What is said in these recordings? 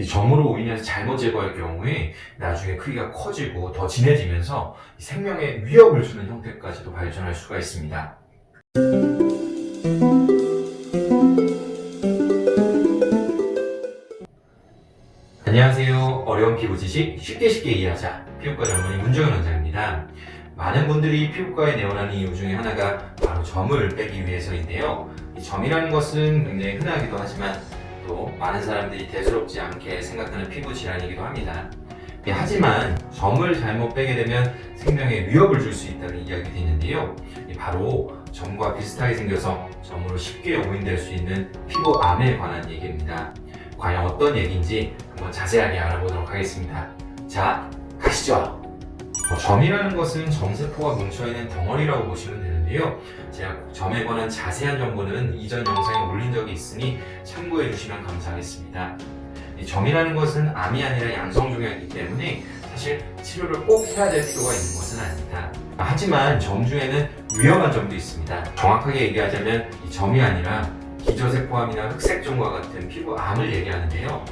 이 점으로 오인해서 잘못 제거할 경우에 나중에 크기가 커지고 더 진해지면서 생명에 위협을 주는 형태까지도 발전할 수가 있습니다. 안녕하세요. 어려운 피부 지식 쉽게 이해하자. 피부과 전문의 문정현 원장입니다. 많은 분들이 피부과에 내원하는 이유 중에 하나가 바로 점을 빼기 위해서인데요. 이 점이라는 것은 굉장히 흔하기도 하지만 또 많은 사람들이 대수롭지 않게 생각하는 피부 질환이기도 합니다. 하지만 점을 잘못 빼게 되면 생명에 위협을 줄 수 있다는 이야기도 있는데요. 바로 점과 비슷하게 생겨서 점으로 쉽게 오인될 수 있는 피부암에 관한 얘기입니다. 과연 어떤 얘기인지 한번 자세하게 알아보도록 하겠습니다. 자, 가시죠. 점이라는 것은 점세포가 뭉쳐있는 덩어리라고 보시면 되는데요. 제가 점에 관한 자세한 정보는 이전 영상에 올린 적이 있으니 참고해 주시면 감사하겠습니다. 이 점이라는 것은 암이 아니라 양성종양이기 때문에 사실 치료를 꼭 해야 될 필요가 있는 것은 아닙니다. 하지만 점 중에는 위험한 점도 있습니다. 정확하게 얘기하자면 이 점이 아니라 기저세포암이나 흑색점과 같은 피부암을 얘기하는데요.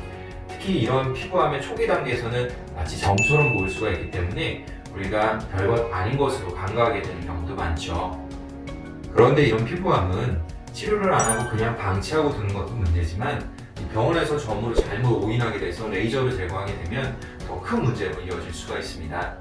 특히 이런 피부암의 초기 단계에서는 마치 점처럼 보일 수가 있기 때문에 우리가 별것 아닌 것으로 간과하게 되는 경우도 많죠. 그런데 이런 피부암은 치료를 안 하고 그냥 방치하고 두는 것도 문제지만 병원에서 점으로 잘못 오인하게 돼서 레이저를 제거하게 되면 더 큰 문제로 이어질 수가 있습니다.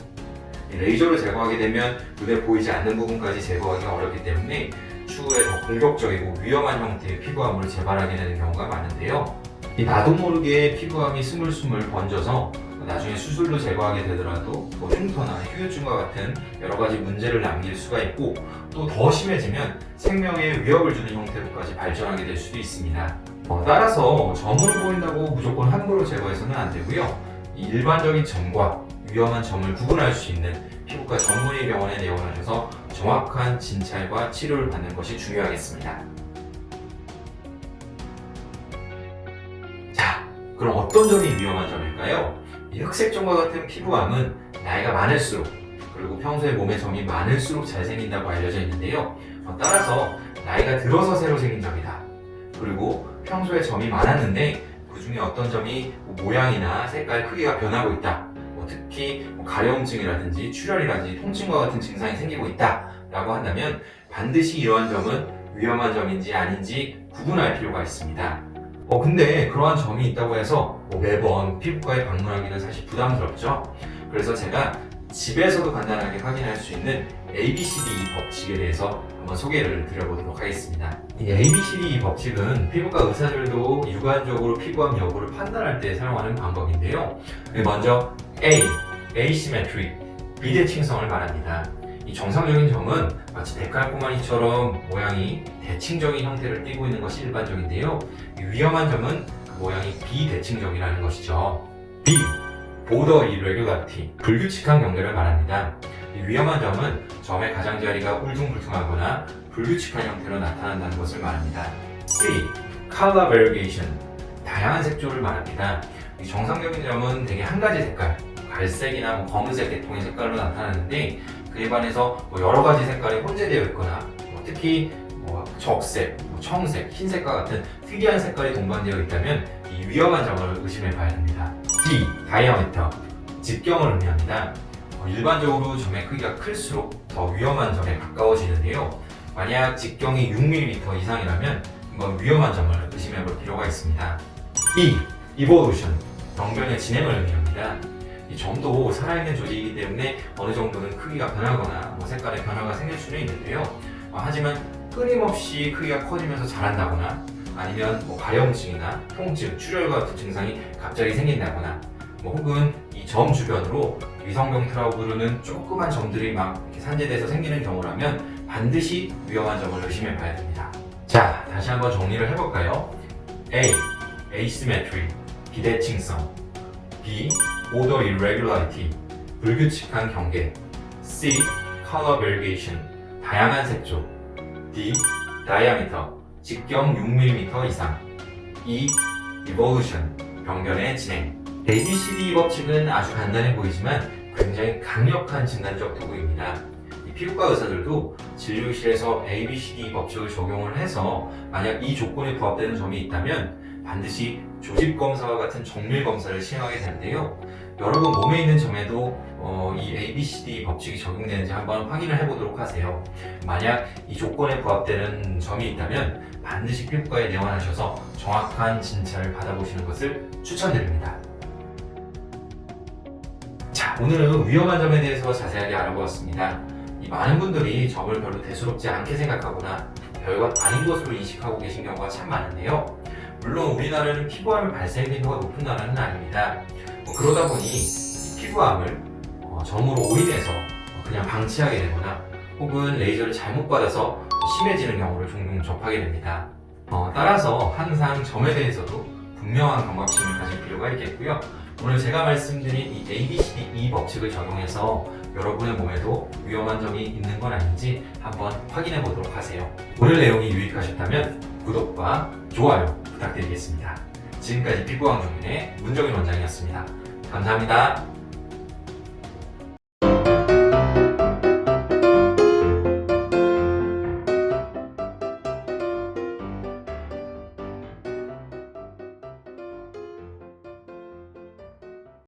레이저를 제거하게 되면 눈에 보이지 않는 부분까지 제거하기가 어렵기 때문에 추후에 더 공격적이고 위험한 형태의 피부암으로 재발하게 되는 경우가 많은데요. 나도 모르게 피부암이 스물스물 번져서 나중에 수술로 제거하게 되더라도 흉터나 후유증과 같은 여러 가지 문제를 남길 수가 있고 또 더 심해지면 생명에 위협을 주는 형태로까지 발전하게 될 수도 있습니다. 따라서 점으로 보인다고 무조건 함부로 제거해서는 안 되고요. 일반적인 점과 위험한 점을 구분할 수 있는 피부과 전문의 병원에 내원하셔서 정확한 진찰과 치료를 받는 것이 중요하겠습니다. 자, 그럼 어떤 점이 위험한 점일까요? 이 흑색점과 같은 피부암은 나이가 많을수록 그리고 평소에 몸에 점이 많을수록 잘 생긴다고 알려져 있는데요. 따라서 나이가 들어서 새로 생긴 점이다. 그리고 평소에 점이 많았는데 그 중에 어떤 점이 모양이나 색깔, 크기가 변하고 있다. 특히 가려움증이라든지 출혈이라든지 통증과 같은 증상이 생기고 있다 라고 한다면 반드시 이러한 점은 위험한 점인지 아닌지 구분할 필요가 있습니다. 근데 그러한 점이 있다고 해서 매번 피부과에 방문하기는 사실 부담스럽죠. 그래서 제가 집에서도 간단하게 확인할 수 있는 ABCD 법칙에 대해서 한번 소개를 드려보도록 하겠습니다. 이 ABCD 법칙은 피부과 의사들도 육안적으로 피부암 여부를 판단할 때 사용하는 방법인데요. 먼저 A, asymmetry, 비대칭성을 말합니다. 이 정상적인 점은 마치 데칼코마니처럼 모양이 대칭적인 형태를 띠고 있는 것이 일반적인데요. 위험한 점은 그 모양이 비대칭적이라는 것이죠. B, border irregularity, 불규칙한 경계를 말합니다. 이 위험한 점은 점의 가장자리가 울퉁불퉁하거나 불규칙한 형태로 나타난다는 것을 말합니다. C, color variation, 다양한 색조를 말합니다. 이 정상적인 점은 대개 한 가지 색깔, 갈색이나 검은색 계통의 색깔로 나타나는데 그에 반해서 여러 가지 색깔이 혼재되어 있거나 특히 적색, 청색, 흰색과 같은 특이한 색깔이 동반되어 있다면 이 위험한 점을 의심해 봐야 됩니다. D, diameter, 직경을 의미합니다. 일반적으로 점의 크기가 클수록 더 위험한 점에 가까워지는데요. 만약 직경이 6mm 이상이라면 이건 위험한 점을 의심해 볼 필요가 있습니다. E, evolution, 병변의 진행을 의미합니다. 이 점도 살아있는 조직이기 때문에 어느 정도는 크기가 변하거나 색깔의 변화가 생길 수는 있는데요. 하지만 끊임없이 크기가 커지면서 자란다거나 아니면 가려움증이나 통증, 출혈 같은 증상이 갑자기 생긴다거나 혹은 이 점 주변으로 위성병투라고 부르는 조그만 점들이 막 이렇게 산재돼서 생기는 경우라면 반드시 위험한 점을 의심해 봐야 됩니다. 자, 다시 한번 정리를 해볼까요? A, asymmetry, 비대칭성. B, border irregularity, 불규칙한 경계. C, color variation, 다양한 색조. D, diameter, 직경 6mm 이상. E, evolution, 병변의 진행. ABCD 법칙은 아주 간단해 보이지만 굉장히 강력한 진단적 도구입니다. 피부과 의사들도 진료실에서 ABCD 법칙을 적용을 해서 만약 이 조건에 부합되는 점이 있다면 반드시 조직 검사와 같은 정밀 검사를 시행하게 되는데요. 여러분 몸에 있는 점에도 이 ABCD 법칙이 적용되는지 한번 확인을 해보도록 하세요. 만약 이 조건에 부합되는 점이 있다면 반드시 피부과에 내원하셔서 정확한 진찰을 받아보시는 것을 추천드립니다. 자, 오늘은 위험한 점에 대해서 자세하게 알아보았습니다. 이 많은 분들이 점을 별로 대수롭지 않게 생각하거나 별것 아닌 것으로 인식하고 계신 경우가 참 많은데요. 물론 우리나라는 피부암의 발생 빈도가 높은 나라는 아닙니다. 그러다 보니 이 피부암을 점으로 올인해서 그냥 방치하게 되거나 혹은 레이저를 잘못 받아서 심해지는 경우를 종종 접하게 됩니다. 따라서 항상 점에 대해서도 분명한 경각심을 가질 필요가 있겠고요. 오늘 제가 말씀드린 이 ABCD 법칙을 적용해서 여러분의 몸에도 위험한 점이 있는 건 아닌지 한번 확인해 보도록 하세요. 오늘 내용이 유익하셨다면 구독과 좋아요 부탁드리겠습니다. 지금까지 피부왕정민의 문정인 원장이었습니다. 감사합니다.